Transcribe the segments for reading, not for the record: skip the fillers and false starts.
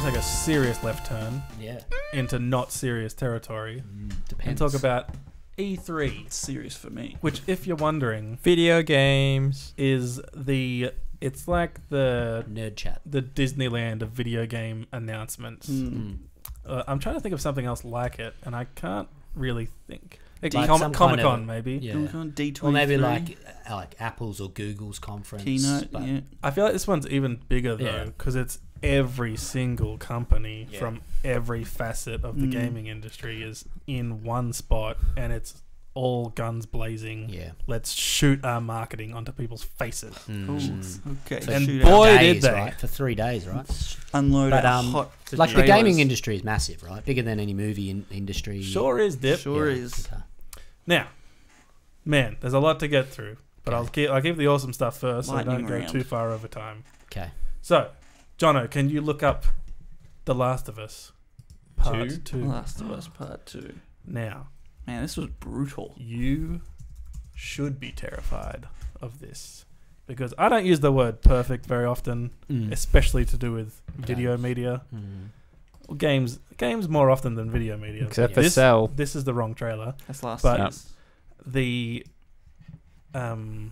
going to take a serious left turn into not serious territory and talk about E3. It's serious for me. Which, if you're wondering, video games is it's like the nerd chat, the Disneyland of video game announcements. I'm trying to think of something else like it, and I can't really think. Like Comic-Con, maybe. Yeah. Comic-Con, D23. Or maybe like Apple's or Google's conference. Keynote, yeah. I feel like this one's even bigger, though, because it's every single company from every facet of the gaming industry is in one spot, and it's all guns blazing. Yeah. Let's shoot our marketing onto people's faces. Okay. And for boy, days, did they. right? For 3 days, right? Unload But, hot like the trailers. gaming industry is massive, right? Bigger than any movie industry. Sure is, Dip. Sure is. Okay. Now, man, there's a lot to get through, but I'll keep the awesome stuff first so I don't go too far over time. Okay. So, Jono, can you look up The Last of Us Part 2? Last of Us Part 2. Now, man, this was brutal. You should be terrified of this because I don't use the word perfect very often, especially to do with video media. Well, games more often than video media. Except for Cell. This is the wrong trailer. That's last but the the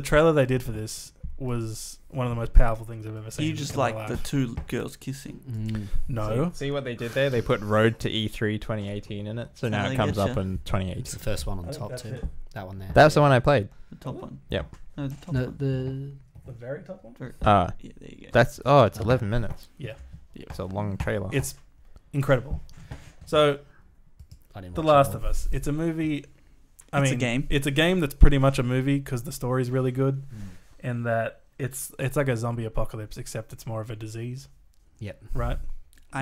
trailer they did for this was one of the most powerful things I've ever seen. You just like the two girls kissing. No. See what they did there? They put Road to E3 2018 in it, so now it comes up in 2018. It's the first one on the top too. That one there. That's the one I played. The top one. Yep. No, the top No, one. The very top one? Yeah, there you go. That's it's 11 minutes. Yeah. It's a long trailer. It's incredible. So, The Last of Us. It's a movie. It's a game. It's a game that's pretty much a movie because the story's really good, and that it's like a zombie apocalypse, except it's more of a disease. Yep. Right.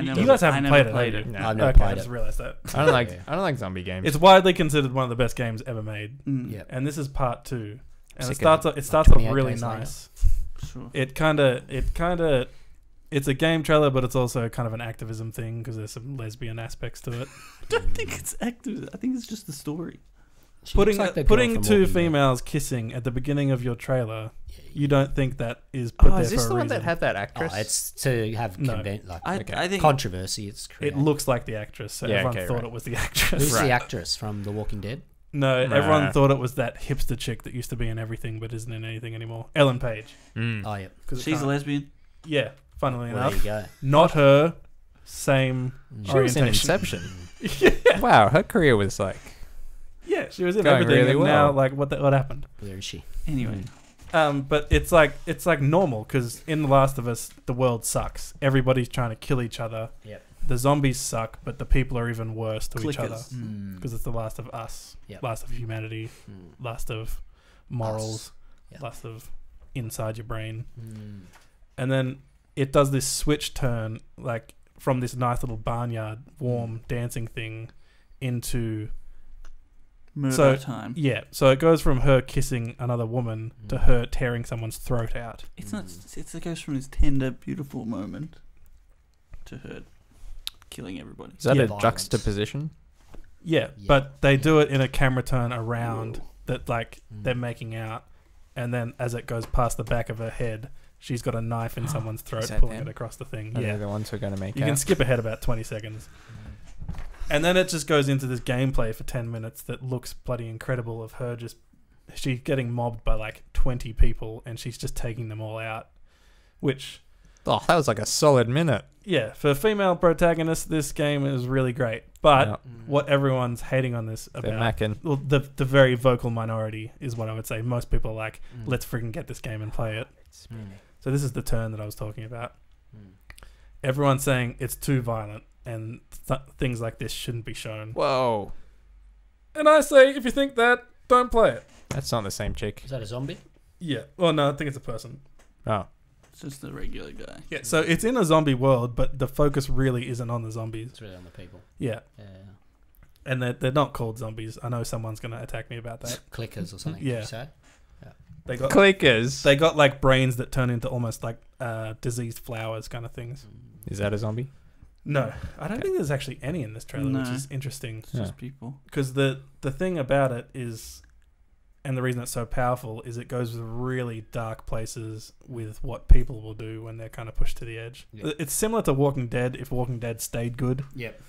You guys haven't played it. No. I've never Okay, played I just it. realized that. I don't like zombie games. It's widely considered one of the best games ever made. Yep. And this is part 2, and Sick it starts of it. off 28 really days later. nice. Sure. It kind of. It's a game trailer, but it's also kind of an activism thing because there's some lesbian aspects to it. I don't think it's active. I think it's just the story. Putting like the girl putting from two Walking Dead. females kissing at the beginning of your trailer, you don't think that is put there is this for the a one reason. that had that actress? Oh, it's to have No. I think controversy. It's It created. looks like the actress, so Yeah, everyone okay, thought right. it was the actress. Who's the actress from The Walking Dead? No, Nah. everyone thought it was that hipster chick that used to be in everything but isn't in anything anymore. Ellen Page. Oh, yeah. 'Cause it she's a can't- lesbian. Yeah, funnily Well, there you enough. go. Not her, same She was in orientation. Inception. Wow, her career was like... Yeah, she was in Going everything, really and now, well. like, what happened? Where is she? Anyway, But it's like normal because in The Last of Us, the world sucks. Everybody's trying to kill each other. Yep. The zombies suck, but the people are even worse to each other clickers. because it's the last of us, Yep. last of humanity, last of morals, Yep. last of inside your brain. And then it does this switch turn, like from this nice little barnyard, warm dancing thing into Murder time. yeah. So it goes from her kissing another woman to her tearing someone's throat out. It's not. It goes from this tender, beautiful moment to her killing everybody. Is that Yeah. a Violence. juxtaposition? Yeah, Yeah. but they do it in a camera turn around that, like they're making out, and then as it goes past the back of her head, she's got a knife in someone's throat, that pulling them? it across the thing. Are Yeah, they the ones who are going to make you out? can skip ahead about 20 seconds. And then it just goes into this gameplay for 10 minutes that looks bloody incredible of her just... She's getting mobbed by like 20 people and she's just taking them all out. Which, Oh, that was like a solid minute. yeah, for female protagonists, this game is really great. But Yeah. what everyone's hating on this They're about... macking. Well, the very vocal minority is what I would say. Most people are like, let's freaking get this game and play it. So this is the turn that I was talking about. Everyone's saying it's too violent and things like this shouldn't be shown. Whoa. And I say, if you think that, don't play it. That's not the same chick. Is that a zombie? Yeah. Well, no, I think it's a person. Oh. It's just a regular guy. Yeah. So it's in a zombie world, but the focus really isn't on the zombies. It's really on the people. Yeah. Yeah. And they're not called zombies. I know someone's going to attack me about that. Clickers or something. Yeah. Did you say? They got Clickers. they got like brains that turn into almost like diseased flowers kind of things. Is that a zombie? No, I don't think there's actually any in this trailer, which No. is interesting. It's just people. Because the thing about it is and the reason it's so powerful is it goes with really dark places with what people will do when they're kind of pushed to the edge. Yep. It's similar to Walking Dead if Walking Dead stayed good Yep.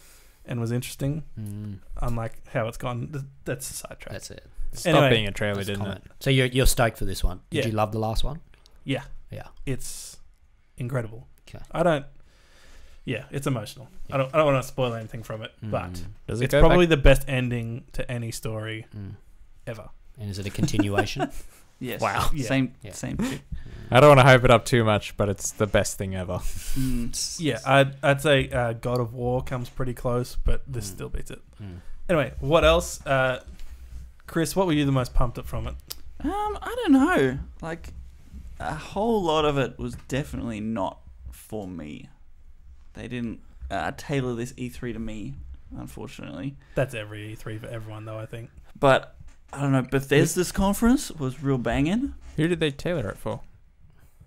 and was interesting, Mm, unlike how it's gone. That's a sidetrack. that's it. Stopped Anyway, being a trailer, That's a didn't it? comment. So you're stoked for this one? Did Yeah. you love the last one? Yeah. Yeah. It's incredible. Okay. Yeah, it's emotional. Yeah. I don't want to spoil anything from it, but Does it it's go probably back? the best ending to any story ever. And is it a continuation? Yes. Wow. Yeah. Same. Yeah. Same shit. I don't want to hype it up too much, but it's the best thing ever. Yeah, I'd say God of War comes pretty close, but this still beats it. Mm. Anyway, what else? Chris, what were you the most pumped up from it? I don't know. Like, a whole lot of it was definitely not for me. They didn't tailor this E3 to me, unfortunately. That's every E3 for everyone, though, I think. But I don't know. Bethesda's conference was real banging. Who did they tailor it for?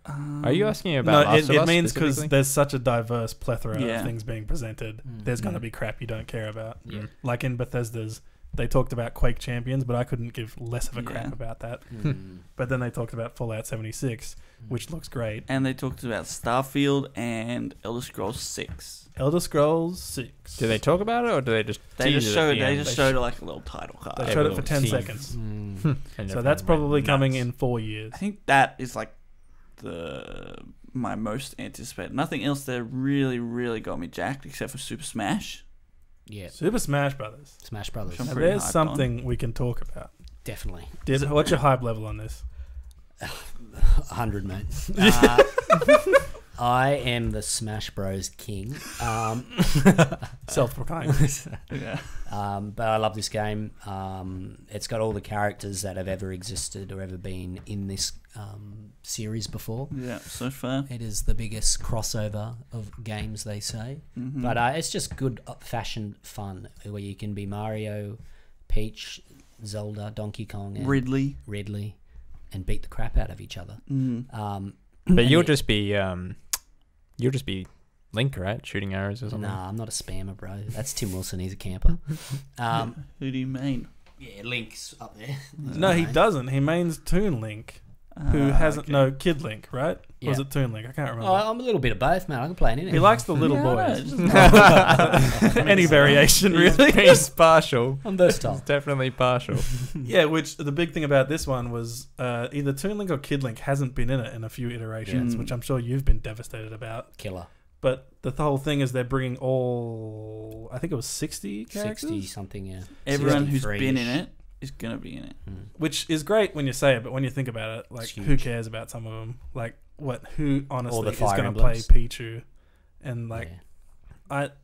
Are you asking about No, Last of it Us means because specifically? there's such a diverse plethora Yeah. of things being presented. There's going to Mm. be crap you don't care about. Yeah. Like in Bethesda's, they talked about Quake Champions, but I couldn't give less of a crap Yeah. about that. Mm. But then they talked about Fallout 76, which looks great. And they talked about Starfield and Elder Scrolls 6. Elder Scrolls 6. Do they talk about it, or do they just They tease just it at showed. the They end? just showed like a little title They card. showed it will for 10 tease. seconds. Mm. And So everyone that's went probably coming nuts. in 4 years. I think that is like my most anticipated. Nothing else that really got me jacked except for Super Smash. Yeah. Super Smash Brothers. Smash Brothers. I'm Now, pretty there's hyped something we can talk about. Definitely. What's your hype level on this? 100, mate. I am the Smash Bros. King. Self-proclaimed. Yeah. But I love this game. It's got all the characters that have ever existed or ever been in this series before. Yeah. So far. It is the biggest crossover of games, they say. Mm-hmm. But it's just good fashioned fun where you can be Mario, Peach, Zelda, Donkey Kong, and Ridley. and beat the crap out of each other. Mm. But and you'll it- just be Link, right? Shooting arrows or something. Nah, I'm not a spammer, bro. That's Tim Wilson. He's a camper. Who do you mean? Yeah, Link's up there. No, he doesn't. He mains Toon Link, who hasn't... Okay. No, Kid Link, right? Or was Yeah. it Toon Link? I can't remember. Oh, I'm a little bit of both, man. I can play anything. He likes the little Yeah, boys. just- Any variation, really. He's partial. I'm versatile. He's definitely partial. Yeah, which the big thing about this one was either Toon Link or Kid Link hasn't been in it in a few iterations, Yeah. which I'm sure you've been devastated about. Killer. But the whole thing is they're bringing all... I think it was 60 characters? 60 something, yeah. Everyone who's 63-ish. been in it is gonna be in it. Which is great when you say it, but when you think about it, like, It's who huge. cares about some of them? Like, who honestly the is Fire going to play Emblems. Pichu? And, like,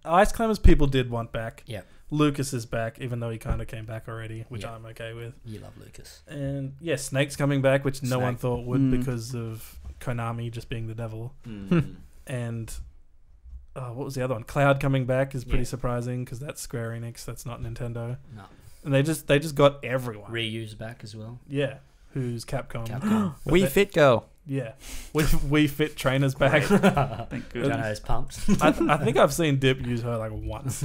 Ice Climbers people did want back. Yeah. Lucas is back, even though he kind of came back already, which Yeah. I'm okay with. You love Lucas. And, yeah, Snake's coming back, which no one Snake. thought would Mm. because of Konami just being the devil. And... what was the other one? Cloud coming back is pretty Yeah. surprising because that's Square Enix. That's not Nintendo. No. And they just got everyone. Reuse back as well. Yeah. Who's Capcom? Capcom. But We they- Fit Girl. Yeah. We Fit trainers back. Thank goodness. Jono's pumped. I think I've seen Dip use her like once.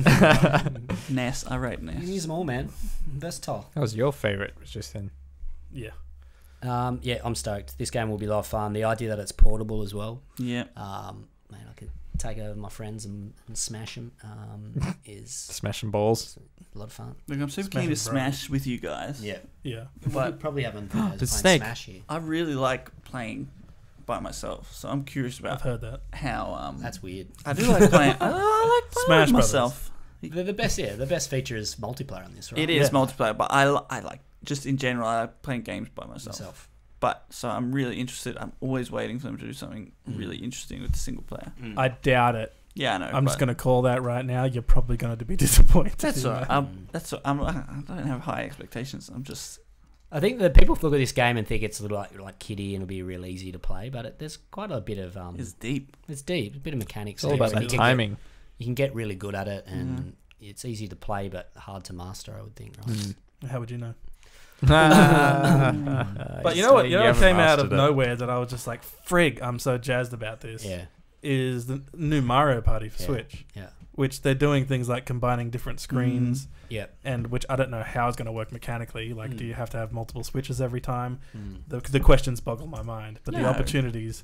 Ness. I rate You can use Ness. them all, man. Versatile. That was your favorite. Was just in. Yeah. Yeah, I'm stoked. This game will be a lot of fun. The idea that it's portable as well. Yeah. Man, I could take over my friends and smash them. Is Smashing balls. a lot of fun. Look, I'm super Smash keen to and Bros. smash with you guys. Yeah. Yeah. But Probably haven't The playing snake. Smash here. I really like playing by myself, so I'm curious I've about heard that. how. That's weird. I do like playing. I like playing Smash with Brothers. myself. The best feature is multiplayer on this, right? It is Yeah. multiplayer, but I like just in general. I like playing games by myself. Myself. But so I'm really interested. I'm always waiting for them to do something Mm. really interesting with the single player. I doubt it. Yeah, I know. I'm just but going to call that right now. You're probably going to be disappointed. That's in all right. that. I don't have high expectations. I'm just. I think that people look at this game and think it's a little like kiddie and it'll be real easy to play, but there's quite a bit of It's deep. it's deep, a bit of mechanics. It's all to it, about and the you can timing. you can get really good at it, and it's easy to play but hard to master. I would think, right? How would you know? But But you know what? You know what came out of nowhere that I was just like, frig, I'm so jazzed about this. Yeah, is the new Mario Party for Switch. Yeah. Which they're doing things like combining different screens. Yep. And which I don't know how it's going to work mechanically. Like, do you have to have multiple switches every time? Mm. The questions boggle my mind. But the No. opportunities,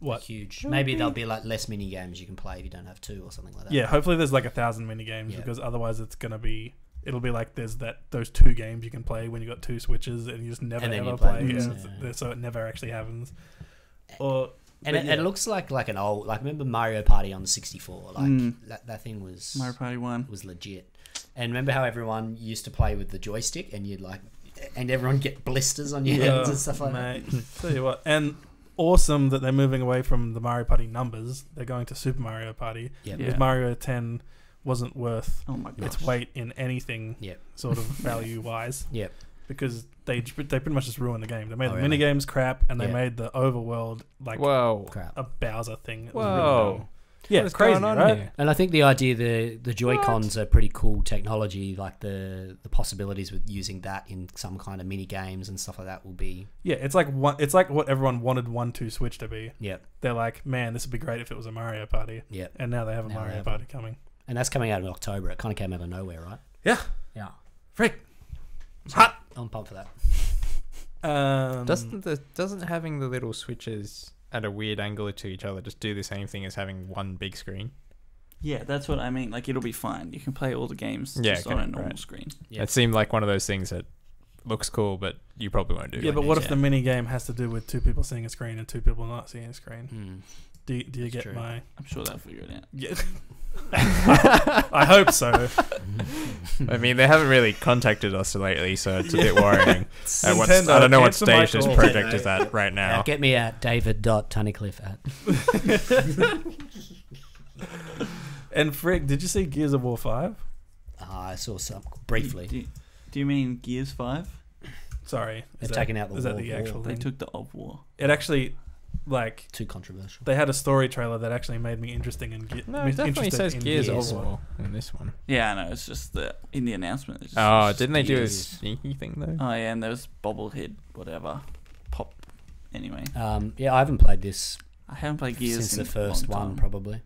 what? Huge. Maybe there'll be like less mini games you can play if you don't have 2 or something like that. Yeah, hopefully there's like 1,000 mini games Yeah. because otherwise it'll be like there's those 2 games you can play when you got 2 switches and you just never And then ever you play play, them, and yeah. so it never actually happens. Or And it looks like an old, like, remember Mario Party on the 64? Like that thing was Mario Party 1 was legit. And remember how everyone used to play with the joystick and and everyone get blisters on your hands and stuff like that. Tell you what, and awesome that they're moving away from the Mario Party numbers. They're going to Super Mario Party. Yep. Because Mario 10 wasn't worth Oh my gosh. its weight in anything Yep. sort of value wise. Yep. Because they pretty much just ruined the game. They made the really? mini games crap, and they Yeah. made the overworld like Whoa. Crap. a Bowser thing. It was Whoa. really dumb. Yeah, What it's is crazy, going on right? here? And I think the idea, the Joy-Cons are pretty cool technology. Like the possibilities with using that in some kind of mini games and stuff like that will be. Yeah, it's like what everyone wanted 1-2 Switch to be. Yep. They're like, man, this would be great if it was a Mario Party. Yep. And now they have a Now they Mario have Party coming. And that's coming out in October. It kind of came out of nowhere, right? Yeah. Yeah. Frick. So Hot. I'm pumped for that. Doesn't having the little switches at a weird angle to each other just do the same thing as having one big screen? Yeah, that's what I mean. Like, it'll be fine. You can play all the games just on a normal screen. Yeah. It seemed like one of those things that looks cool, but you probably won't do. Yeah, but what if Yeah. the mini game has to do with 2 people seeing a screen and 2 people not seeing a screen? Mm. Do you get true. my? I'm sure they'll figure it out. Yeah. I hope so. I mean, they haven't really contacted us lately, so it's a bit worrying. I Nintendo, don't know what answer my stage this call. project is at right now. Get me at David.Tunnicliffe at. And Frick, did you see Gears of War 5? I saw some briefly. Do you mean Gears 5? Sorry, They've taken out the is that War the of actual War. They thing? took the of war. It actually, like, Too controversial. they had a story trailer that actually made me interesting in No, it definitely interested says in Gears Gears. of War in this one. Yeah, I know. It's just in the announcement. It's just, Oh, it's just didn't they do a Gears. sneaky thing though? Oh, yeah, and there was bobblehead, whatever. Pop. Anyway, Yeah, I haven't played this I haven't played Gears since the in a first long one, time. probably.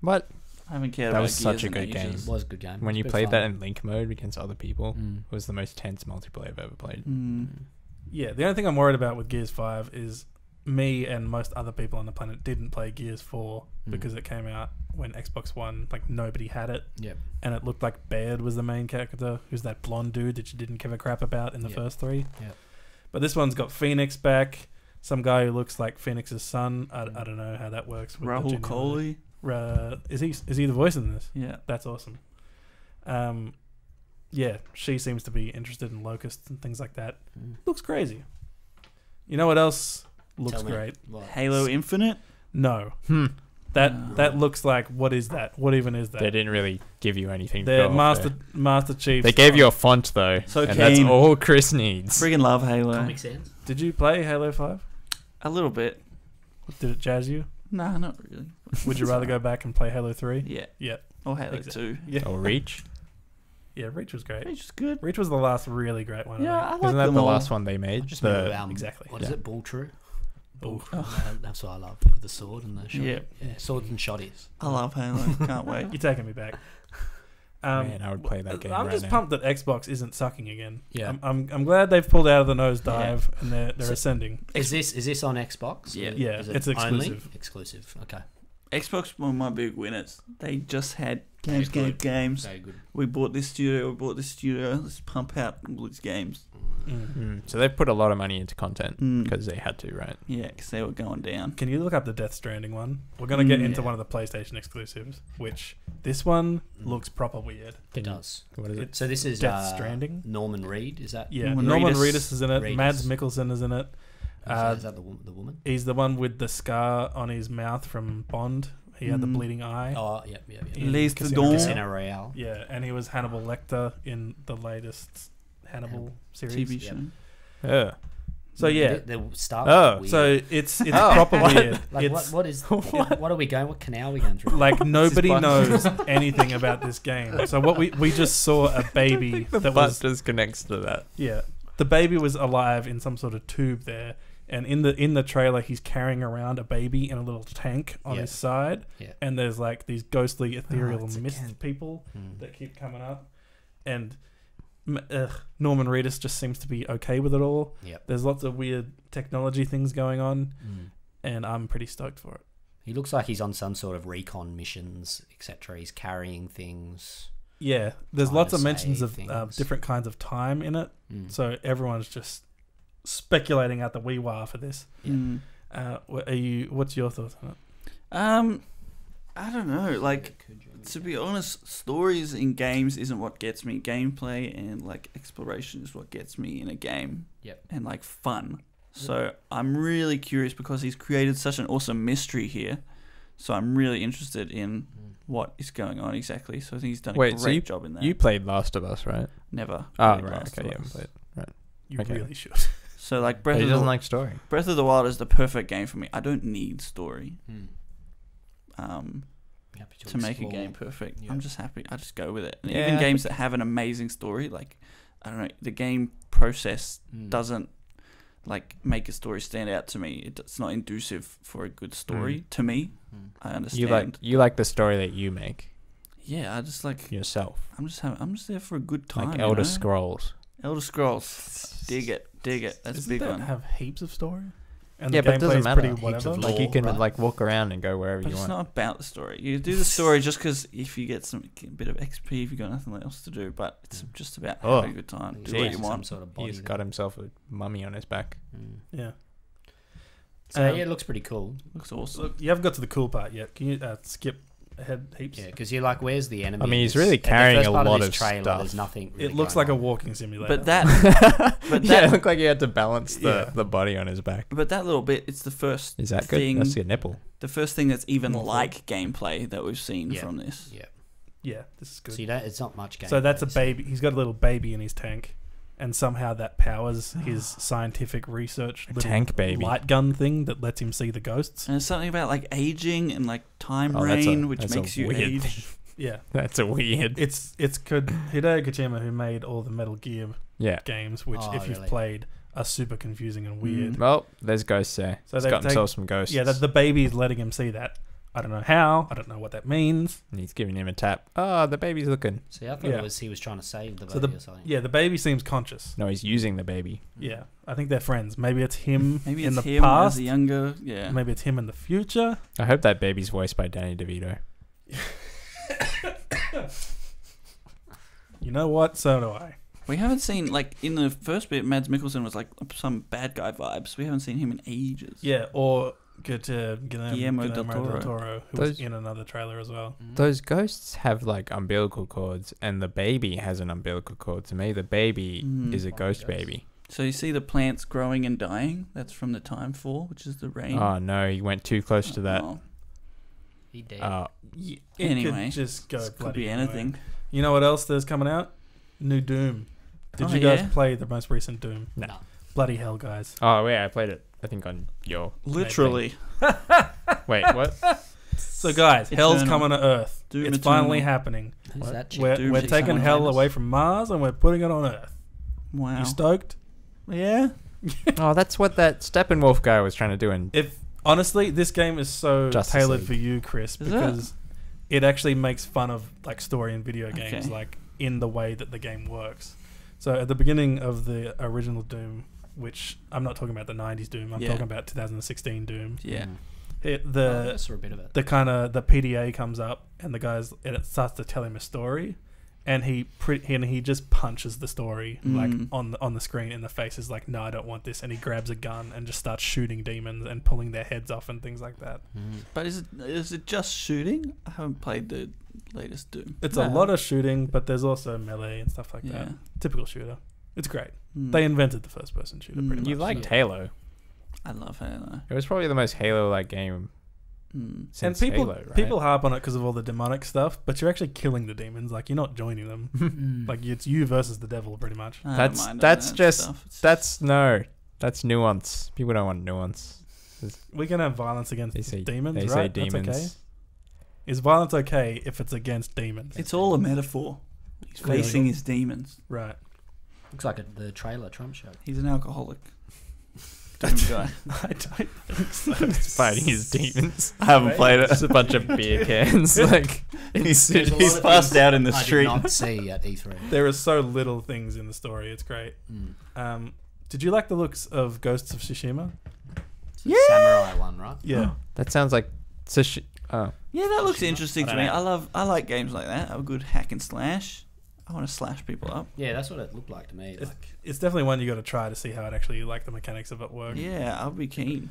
What? I haven't cared That about was such Gears a in good game. ages. It was a good game. When It's you a bit played fun. that in link mode against other people, Mm. it was the most tense multiplayer I've ever played. Yeah, the only thing I'm worried about with Gears 5 is me and most other people on the planet didn't play Gears 4 because it came out when Xbox One, like, nobody had it. Yep. And it looked like Baird was the main character, who's that blonde dude that you didn't give a crap about in the Yep. first 3. Yep. But this one's got Phoenix back, some guy who looks like Phoenix's son. I don't know how that works. With the Rahul genealogy. Kohli. Is he the voice in this? Yeah. That's awesome. Yeah, she seems to be interested in locusts and things like that. Looks crazy. You know what else looks Tell me. great? What? Halo Infinite. No. Hmm. That looks like, what is that? What even is that? They didn't really give you anything to They're go off there. Master Chief. They gave you a font though, So and that's keen. all Chris needs. Friggin' love Halo. Comic Sans? Did you play Halo 5? A little bit. Did it jazz you? Nah, not really. Would you rather go back and play Halo 3? Yeah. Yeah. Or Halo Exactly. 2. Yeah. Or Reach. Yeah, Reach was great. Which is good. Reach was the last really great one. Yeah, I I think. like Isn't that them the all. last one they made? Just The- remember, exactly. What is Yeah. it? Bull True? Bull. That's what I love. With the sword and the shot. Yeah. Swords and shotties. I love Halo. Can't wait. You're taking me back. Man, I would play that game I'm right just now. pumped that Xbox isn't sucking again. Yeah. I'm glad they've pulled out of the nosedive and they're So- ascending. Is this on Xbox? Yeah. Yeah, Is it it's exclusive. Only? Exclusive. Okay. Xbox were my big winners. They just had Very games. Very good. We bought this studio. Let's pump out all these games. So they've put a lot of money into content Mm. because they had to, right? Yeah, because they were going down. Can you look up the Death Stranding one? We're going to get into Yeah. one of the PlayStation exclusives, which this one looks proper weird. It does. What is it? So this is Death Stranding? Norman Reed. Is that? Yeah, Norman Norman Reedus. Reedus is in it. Reedus. Mads Mikkelsen is in it. Is that the woman? He's the one with the scar on his mouth from Bond. He had the bleeding eye. Oh, yeah. in Lays the Casino Dawn. Royale. Casino Royale. Yeah, and he was Hannibal Lecter in the latest Hannibal series. TV show. Yeah. So yeah, The start. Oh, weird. so it's proper weird. like It's what is what are we going? What canal are we going through? like nobody button. knows anything about this game. So what we just saw a baby The that butt was just connects to that. the baby was alive in some sort of tube there, And in the trailer, he's carrying around a baby in a little tank on Yeah. his side, Yeah. and there's like these ghostly ethereal it's mist again. people Mm. that keep coming up, and Norman Reedus just seems to be okay with it all. Yep. There's lots of weird technology things going on, Mm. and I'm pretty stoked for it. He looks like he's on some sort of recon missions, etc. He's carrying things. Yeah, there's Trying lots to of mentions save of things. different kinds of time in it, Mm. so everyone's just speculating out the wee wah for this. Mm. What's your thoughts on it? I don't know. Like, to be honest, stories in games isn't what gets me. Gameplay and like exploration is what gets me in a game. Yep. And like fun. So I'm really curious because he's created such an awesome mystery here. So I'm really interested in what is going on exactly. So I think he's done a Wait, so great job in that. You played Last of Us, right? Never. Oh, played right. Last Okay, of you haven't Us. played. Right. You Okay. really should. So like But he doesn't like story. Breath of the Wild is the perfect game for me. I don't need story Mm. Happy to make a explore. game perfect. Yeah. I'm just happy. I just go with it. And Yeah, even I games that have an amazing story, like I don't know, the game process Mm. doesn't like make a story stand out to me. It's not inducive for a good story to me. Mm. I understand. You like the story that you make Yeah, I just like. yourself, I'm just there for a good time. like you Elder know? Scrolls. Elder Scrolls. Dig it. That's a Doesn't big that one. have heaps of story? And Yeah, the but it doesn't gameplay's matter. pretty Heaps whatever. of Like lore, you can right? like walk around and go wherever But you it's want. not about the story. You do the story just because if you get a bit of XP, if you got nothing else to do. But it's just about Oh, having a good time. Do He's what got you some want. sort of body He's there. got himself a mummy on his back. Mm. Yeah. So Um, yeah, it looks pretty cool. Looks awesome. Look, you haven't got to the cool part yet. Can you skip ahead heaps? Yeah, because you're like, where's the enemy? I mean, he's There's- really at the carrying first a part lot this of trailer, stuff. There's nothing. Really It looks going like a on. walking simulator. But that, but Yeah, it that, looked like he had to balance Yeah. the body on his back. but that little bit, it's the first Is that good? thing. That's your nipple. The first thing that's even More like gameplay that we've seen Yeah. from this. Yeah. yeah, this is good. So you don't. It's not much game. So that's a baby. He's got a little baby in his tank, and somehow that powers his scientific research A little tank baby. light gun thing that lets him see the ghosts. And it's something about like aging and like time Oh, that's a- rain, which that's a makes you weird age. thing. Yeah, That's a weird. it's Hideo Kojima who made all the Metal Gear Yeah. games, which Oh, if you've really? played are super confusing and weird. Well, there's ghosts there. So He's they got take- himself some ghosts. Yeah, the baby's letting him see that. I don't know how. I don't know what that means. And he's giving him a tap. Oh, the baby's looking. See, I thought Yeah. it was he was trying to save the So baby or something. Yeah, the baby seems conscious. No, he's using the baby. Yeah, I think they're friends. Maybe it's him Maybe in it's the him past. as a younger. Yeah. Maybe it's him in the future. I hope that baby's voiced by Danny DeVito. You know what? So do I. We haven't seen like in the first bit, Mads Mikkelsen was like some bad guy vibes. We haven't seen him in ages. Yeah, or Guillermo del Toro. who was Those- in another trailer as well. Mm. Those ghosts have like umbilical cords, and the baby has an umbilical cord. To me, the baby Mm. is a Oh, ghost yes. baby. So you see the plants growing and dying. That's from the Time Fall, which is the rain. Oh no, he went too close to that. Oh, He did. It Anyway, could just go this could bloody be anywhere. anything. You know what else there's coming out? New Doom. Did Oh, you guys yeah? play the most recent Doom? No. No. Bloody hell, guys. Oh yeah, I played it. I think on your. Literally. Wait, what? So guys, hell's Eternal. coming to Earth. Doom it's Eternal. finally happening. Who's What? that chick? We're, Doom we're is taking someone hell famous. away from Mars and we're putting it on Earth. Wow. You stoked? Yeah. Oh, that's what that Steppenwolf guy was trying to do. And If honestly, this game is so Justice tailored League. for you, Chris, Is because it actually makes fun of like story in video games, Okay. like in the way that the game works. So at the beginning of the original Doom, which I'm not talking about the 90s Doom, I'm Yeah. talking about 2016 Doom. Yeah. It, I saw a bit of it. the kind of the PDA comes up and the guys and it starts to tell him a story, and he just punches the story like Mm. on the screen in the face. Is like, no, I don't want this, and he grabs a gun and just starts shooting demons and pulling their heads off and things like that. Mm. But is it just shooting? I haven't played the latest Doom. It's No. a lot of shooting, but there's also melee and stuff like Yeah. that. Typical shooter. It's great. Mm. They invented the first person shooter pretty Mm. you much. liked Yeah. Halo. I love Halo. It was probably the most Halo-like game Mm. And since people Halo, right? people harp on it because of all the demonic stuff, but you're actually killing the demons. Like, you're not joining them. Mm. Like, it's you versus the devil pretty much. I don't That's- mind that's that just- stuff. It's That's nuance. People don't want nuance. We can have violence against They say demons, They right? say That's demons. okay. Is violence okay if it's against demons? It's all a metaphor. He's Really? facing his demons. Right. Looks like the trailer Trump showed. He's an alcoholic. Doom guy. I don't think so. He's fighting his demons. I haven't played it. Just a bunch of beer cans. Like, He's There's a lot of passed things out in the I street. did not see at E3. There are so little things in the story. It's great. Did you like the looks of Ghosts of Tsushima? It's the samurai one, right? Yeah. that sounds like sushi. Oh, Yeah, that looks Tsushima? interesting I to don't me. know. I like games like that. A good hack and slash. I want to slash people up. Yeah, that's what it looked like to me. It's definitely one you got to try to see how it actually, like, the mechanics of it work. Yeah, I'll be keen.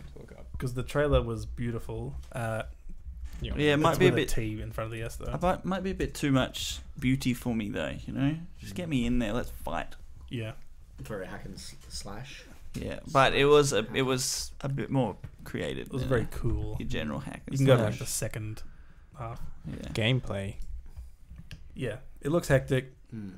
Because the trailer was beautiful. Yeah, it It's might be a with bit. T in front of the S, though. Might be a bit too much beauty for me though. You know, just get me in there. Let's fight. Yeah. For a hack and slash. Yeah, but it was a bit more creative. It was than very cool. your general hack. And You can go to, slash. like, the second half. Yeah. gameplay. Yeah. It looks hectic.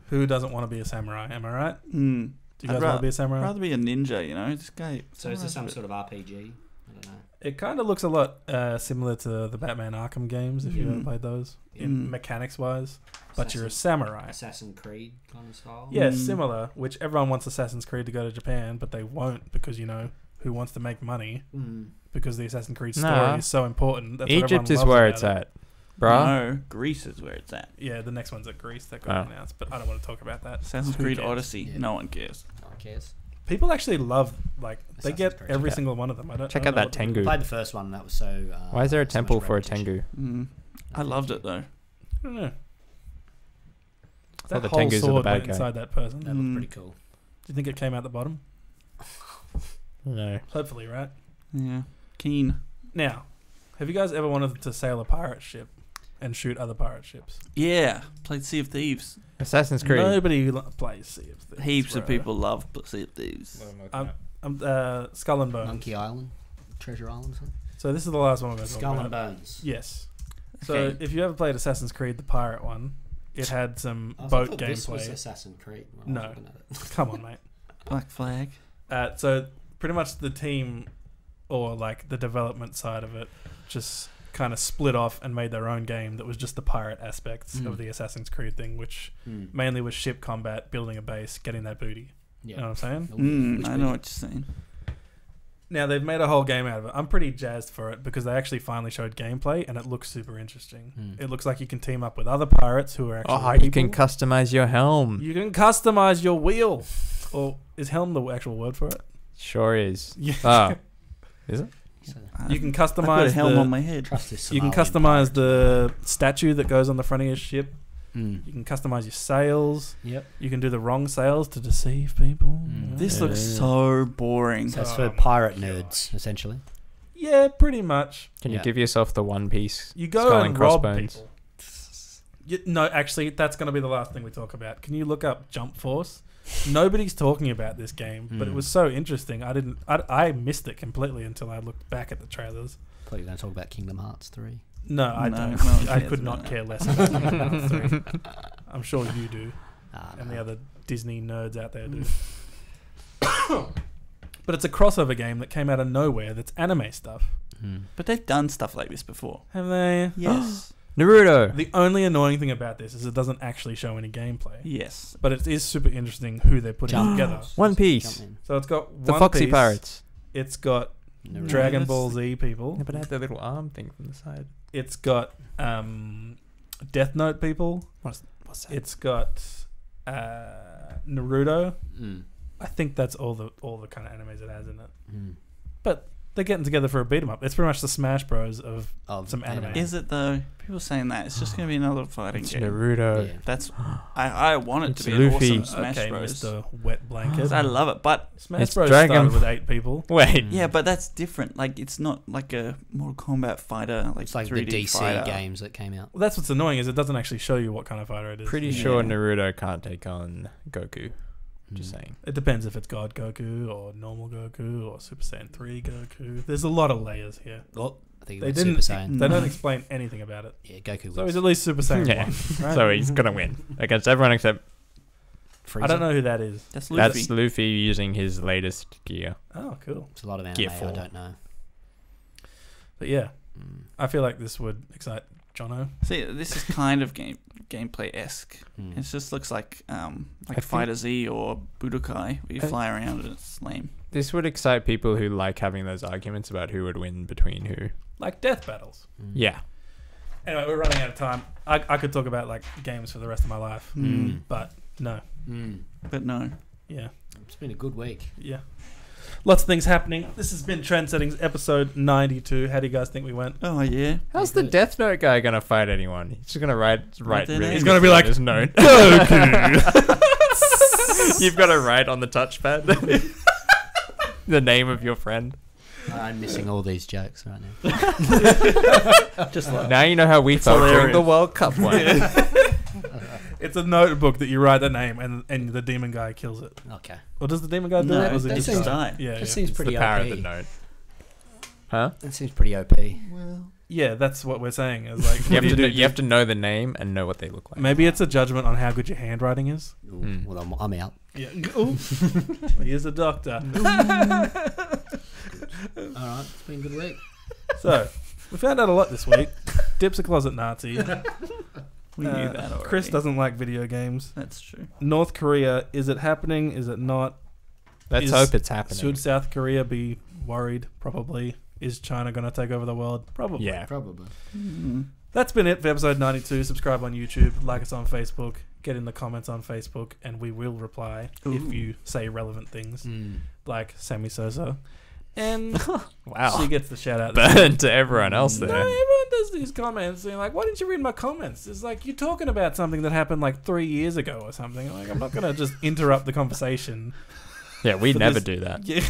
Who doesn't want to be a samurai? Am I right? Mm. Do you guys want to be a samurai? I'd rather be a ninja. You know, this guy. So is this some sort of RPG? I don't know. It kind of looks a lot similar to the Batman Arkham games, if you've ever Mm. played those, in mechanics-wise. But you're a samurai. Assassin's Creed kind of style? Yeah, similar, which everyone wants Assassin's Creed to go to Japan, but they won't because, you know, who wants to make money? Because the Assassin's Creed story Nah. is so important. That's what Egypt everyone is loves where about it's it. at, bruh. No, Greece is where it's at. Yeah, the next one's at Greece that got announced, but I don't want to talk about that. Assassin's Who Creed cares? Odyssey. Yeah. No one cares. No one cares. People actually love, like, they Assassin's get Creed. every Check single one of them. I don't Check I out don't that know I Tengu. played the first one and that was so... Why is there a so much temple for a repetition. Tengu? I loved it though. I don't know. thought That the whole Tengus are the sword bad went guy. inside that person. That looked pretty cool. Do you think it came out the bottom? No. Hopefully, right? Yeah. Keen. Now, have you guys ever wanted to sail a pirate ship and shoot other pirate ships? Yeah. Played Sea of Thieves. Assassin's Creed. Nobody plays Sea of Thieves. Heaps of bro. people love Sea of Thieves. Skull and Bones. Monkey Island? Treasure Island? Something? So this is the last one we're going to talk Skull and about. Bones. Yes. So Okay. if you ever played Assassin's Creed, the pirate one, it had some I boat thought This was gameplay. Assassin's Creed. when I was No. looking at it. Come on, mate. Black Flag. So pretty much the team, or like the development side of it, just kind of split off and made their own game that was just the pirate aspects of the Assassin's Creed thing, which mainly was ship combat, building a base, getting that booty. Yeah. You know what I'm saying? I know what you're saying. Now they've made a whole game out of it. I'm pretty jazzed for it because they actually finally showed gameplay and it looks super interesting. It looks like you can team up with other pirates who are actually Oh, people. you can customize your helm. You can customize your wheel. Or is helm the actual word for it? Sure is. Yeah. Oh. Is it? So, You can I've got a customize helm the, on my head. trust this you can Somalian customize pirate. the statue that goes on the front of your ship. Mm. You can customize your sails. Yep. You can do the wrong sails to deceive people. Mm. This looks so boring. So it's Oh for my pirate God. nerds, essentially. Yeah, pretty much. Can you Yeah. give yourself the One Piece? You go Skull and and rob crossbones. people. No, actually, that's going to be the last thing we talk about. Can you look up Jump Force? Nobody's talking about this game, but it was so interesting. I missed it completely until I looked back at the trailers. Thought you were going to talk about Kingdom Hearts 3. No, I No, don't. no one I cares could about not that. care less about Kingdom Hearts 3. I'm sure you do, and the no. other Disney nerds out there do. But it's a crossover game that came out of nowhere that's anime stuff. But they've done stuff like this before. Have they? Yes. Naruto. The only annoying thing about this is it doesn't actually show any gameplay. Yes. But it is super interesting who they're putting Jump. together. One Jump Piece. in. So it's got The One Foxy Piece, Pirates. It's got Naruto. Dragon that's Ball Z people. Yeah, but it had the little arm thing from the side. It's got Death Note people. What's that? It's got Naruto. Mm. I think that's all the kind of animes it has in it. Mm. But they're getting together for a beat 'em up. It's pretty much the Smash Bros of some anime. Is it though? People saying that it's just going to be another fighting It's game. Naruto. Yeah. That's I want it It's to be an Luffy. awesome Smash okay, Bros. Mr. Wet Blanket. I love it, but Smash It's Bros Dragon- started with 8 people. Wait. yeah, but that's different. Like it's not like a Mortal Kombat fighter, like It's like 3D the DC fighter. games that came out. Well, that's what's annoying is it doesn't actually show you what kind of fighter it is. Pretty Yeah. sure Naruto can't take on Goku. Just saying. It depends if it's God Goku or normal Goku or Super Saiyan 3 Goku. There's a lot of layers here. Oh, I think They it was didn't- Super Saiyan. They No. don't explain anything about it. Yeah, Goku So he's wins. at least Super Saiyan Yeah. 1. Right? So he's gonna win against everyone except Frieza. I don't know who that is. That's Luffy. that's Luffy using his latest gear. Oh, cool. It's a lot of anime. Gear I 4. don't know. But yeah, Mm. I feel like this would excite Jono. See, this is kind of gameplay esque. Mm. It just looks like think- Fighter Z or Budokai, where you fly around and it's lame. This would excite people who like having those arguments about who would win between who. Like death battles. Mm. Yeah. Anyway, we're running out of time. I could talk about like games for the rest of my life, Mm. but no. Mm. But no. Yeah. It's been a good week. Yeah. Lots of things happening. This has been Trend Settings episode 92. How do you guys think we went? Oh yeah. How's the Death Note guy gonna fight anyone? He's just gonna write their really. name. He's gonna be like, his note. You've got to write on the touchpad the name of your friend. I'm missing all these jokes right now. Just like Now you know how we felt during hilarious. the World Cup one. It's a notebook that you write the name and the demon guy kills it. Okay. Or does the demon guy do No, it? Or does it that just seems- die? die. Yeah, That yeah. seems It's pretty the power OP. of the note. Huh? That seems pretty OP. Yeah, that's what we're saying. Is like, You what do have, to do? you have to know the name and know what they look like. Maybe it's a judgment on how good your handwriting is. Ooh, Mm. Well, I'm out. Yeah. Ooh. Here's a doctor. All right. It's been a good week. So, we found out a lot this week. Dip's a closet Nazi. we knew that already. Chris doesn't like video games. That's true. North Korea, is it happening? Is it not? Let's Is- hope it's happening. Should South Korea be worried? Probably. Is China going to take over the world? Probably. Yeah. Probably. That's been it for episode 92. Subscribe on YouTube, like us on Facebook, get in the comments on Facebook, and we will reply if Ooh. you say relevant things Mm. like Sammy Sosa. And Wow. she gets the shout out. Burn to everyone else No, there. everyone does these comments. They're like, why didn't you read my comments? It's like, you're talking about something that happened like 3 years ago or something. Like, I'm not going to just interrupt the conversation. Yeah, we For never this- do that. Yeah.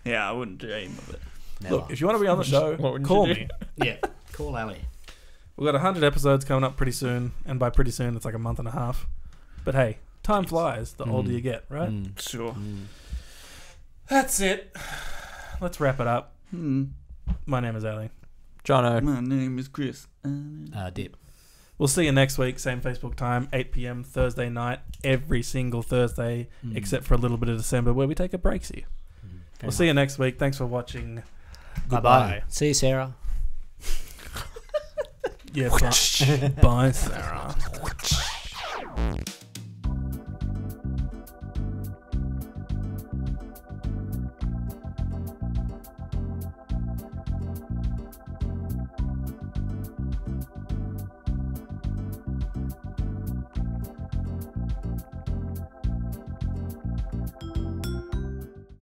Yeah, I wouldn't dream of it. Never. Look, if you want to be on the show, What would you call do? me. Yeah. Call Ali. We've got 100 episodes coming up pretty soon. And by pretty soon, it's like a month and a half. But hey, time flies the older you get, right? Mm. Sure. Mm. That's it. Let's wrap it up. My name is Ali. Jono. My name is Chris. Dip. We'll see you next week, same Facebook time, 8 p.m. Thursday night, every single Thursday, Mm. except for a little bit of December where we take a breaksy. We'll see you next week. Thanks for watching. Bye Goodbye. bye. See you, Sarah. Yeah, bye, Sarah.